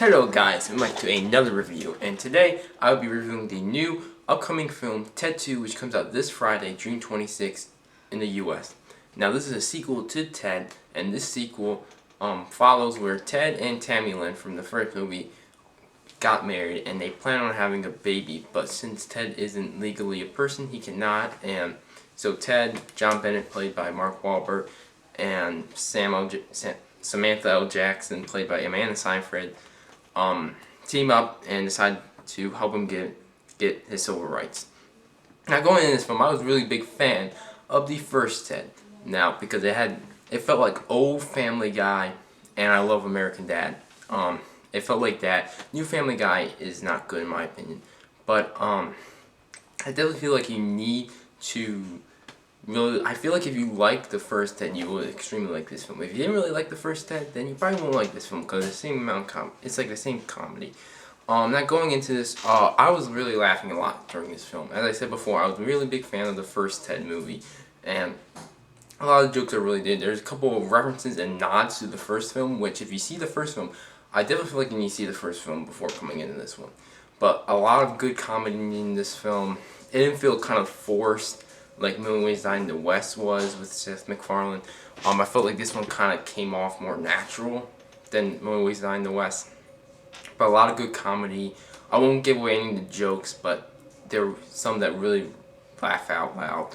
Hello guys, welcome back to another review, and today I will be reviewing the new upcoming film Ted 2, which comes out this Friday, June 26th in the US. Now this is a sequel to Ted, and this sequel follows where Ted and Tammy Lynn from the first movie got married and they plan on having a baby, but since Ted isn't legally a person, he cannot, and so Ted, John Bennett played by Mark Wahlberg, and Samantha L. Jackson played by Amanda Seyfried, team up and decide to help him get his civil rights. Now going into this film, I was a really big fan of the first Ted. Now because it felt like old Family Guy, and I love American Dad. It felt like that. New Family Guy is not good in my opinion, but I definitely feel like you need to really. I feel like if you like the first Ted, you will extremely like this film. If you didn't really like the first Ted, then you probably won't like this film because it's the same amount of it's like the same comedy. Now going into this, I was really laughing a lot during this film. As I said before, I was a really big fan of the first Ted movie, and a lot of jokes I really did. There's a couple of references and nods to the first film, which if you see the first film, I definitely feel like you need to see the first film before coming into this one. But a lot of good comedy in this film. It didn't feel kind of forced like Million Ways to Die in the West was with Seth MacFarlane. I felt like this one kind of came off more natural than Million Ways to Die in the West. But a lot of good comedy. I won't give away any of the jokes, but there were some that really laugh out loud.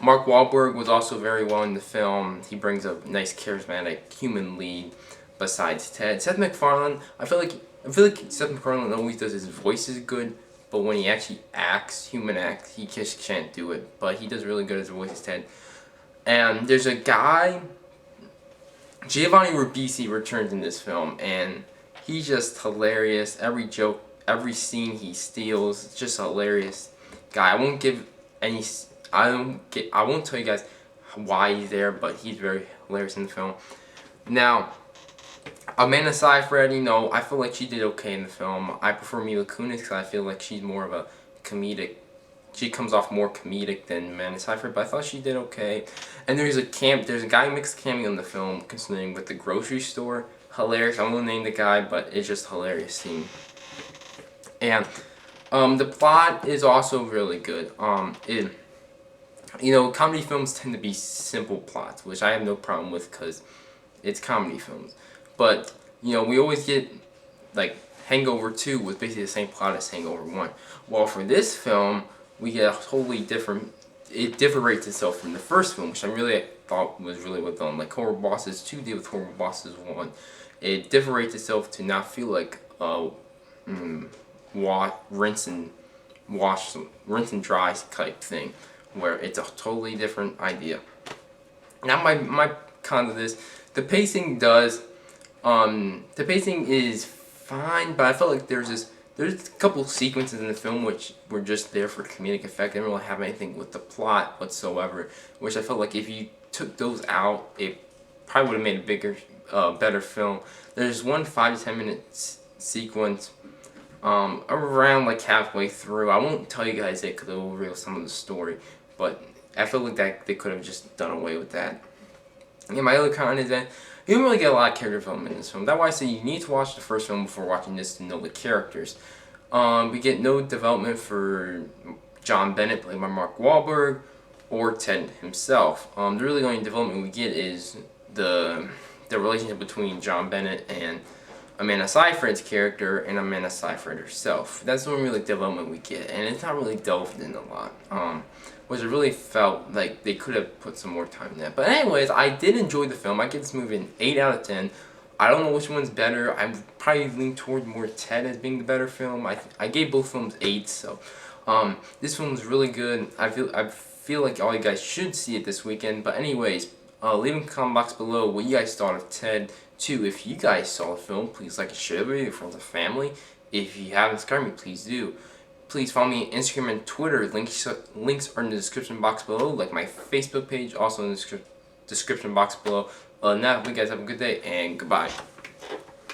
Mark Wahlberg was also very well in the film. He brings a nice, charismatic human lead besides Ted. Seth MacFarlane, I feel like Seth MacFarlane always does his voice is good, but when he actually human acts, he just can't do it. But he does really good as a voice as Ted. And there's a guy, Giovanni Ribisi, returns in this film, and he's just hilarious. Every joke, every scene he steals, it's just a hilarious guy. I won't tell you guys why he's there, but he's very hilarious in the film. Now, Amanda Seyfried, I feel like she did okay in the film. I prefer Mila Kunis because I feel like she's more of a comedic. She comes off more comedic than Amanda Seyfried, but I thought she did okay. And there's a guy who makes a cameo in the film, considering with the grocery store. Hilarious. I won't name the guy, but it's just a hilarious scene. And the plot is also really good. Comedy films tend to be simple plots, which I have no problem with because it's comedy films. But, we always get, like, Hangover 2 was basically the same plot as Hangover 1. Well, for this film, we get a totally different, it differentiates itself from the first film, which I really thought was really well done. Like, Horrible Bosses 2 did with Horrible Bosses 1. It differentiates itself to not feel like rinse and dry type thing, where it's a totally different idea. Now my con of this, the pacing is fine, but I felt like there's a couple sequences in the film which were just there for comedic effect. They didn't really have anything with the plot whatsoever, which I felt like if you took those out, it probably would have made a bigger, better film. There's one 5 to 10 minute sequence around like halfway through. I won't tell you guys it because it will reveal some of the story, but I feel like that they could have just done away with that. And my other con is that you don't really get a lot of character development in this film. That's why I say you need to watch the first film before watching this to know the characters. We get no development for John Bennett, played by Mark Wahlberg, or Ted himself. The really only development we get is the relationship between John Bennett and Amanda Seyfried's character and Amanda Seyfried herself. That's the only really development we get, and it's not really delved in a lot. Which I really felt like they could have put some more time in that. But anyways, I did enjoy the film. I give this movie an 8 out of 10. I don't know which one's better. I probably lean toward more Ted as being the better film. I gave both films 8, so this film was really good. I feel like all you guys should see it this weekend. But anyways, leave in the comment box below what you guys thought of Ted 2. If you guys saw the film, please like and share it with your friends and family. If you haven't subscribed me, please do. Please follow me on Instagram and Twitter. Links are in the description box below, like my Facebook page, also in the description box below. Now, you guys have a good day, and goodbye.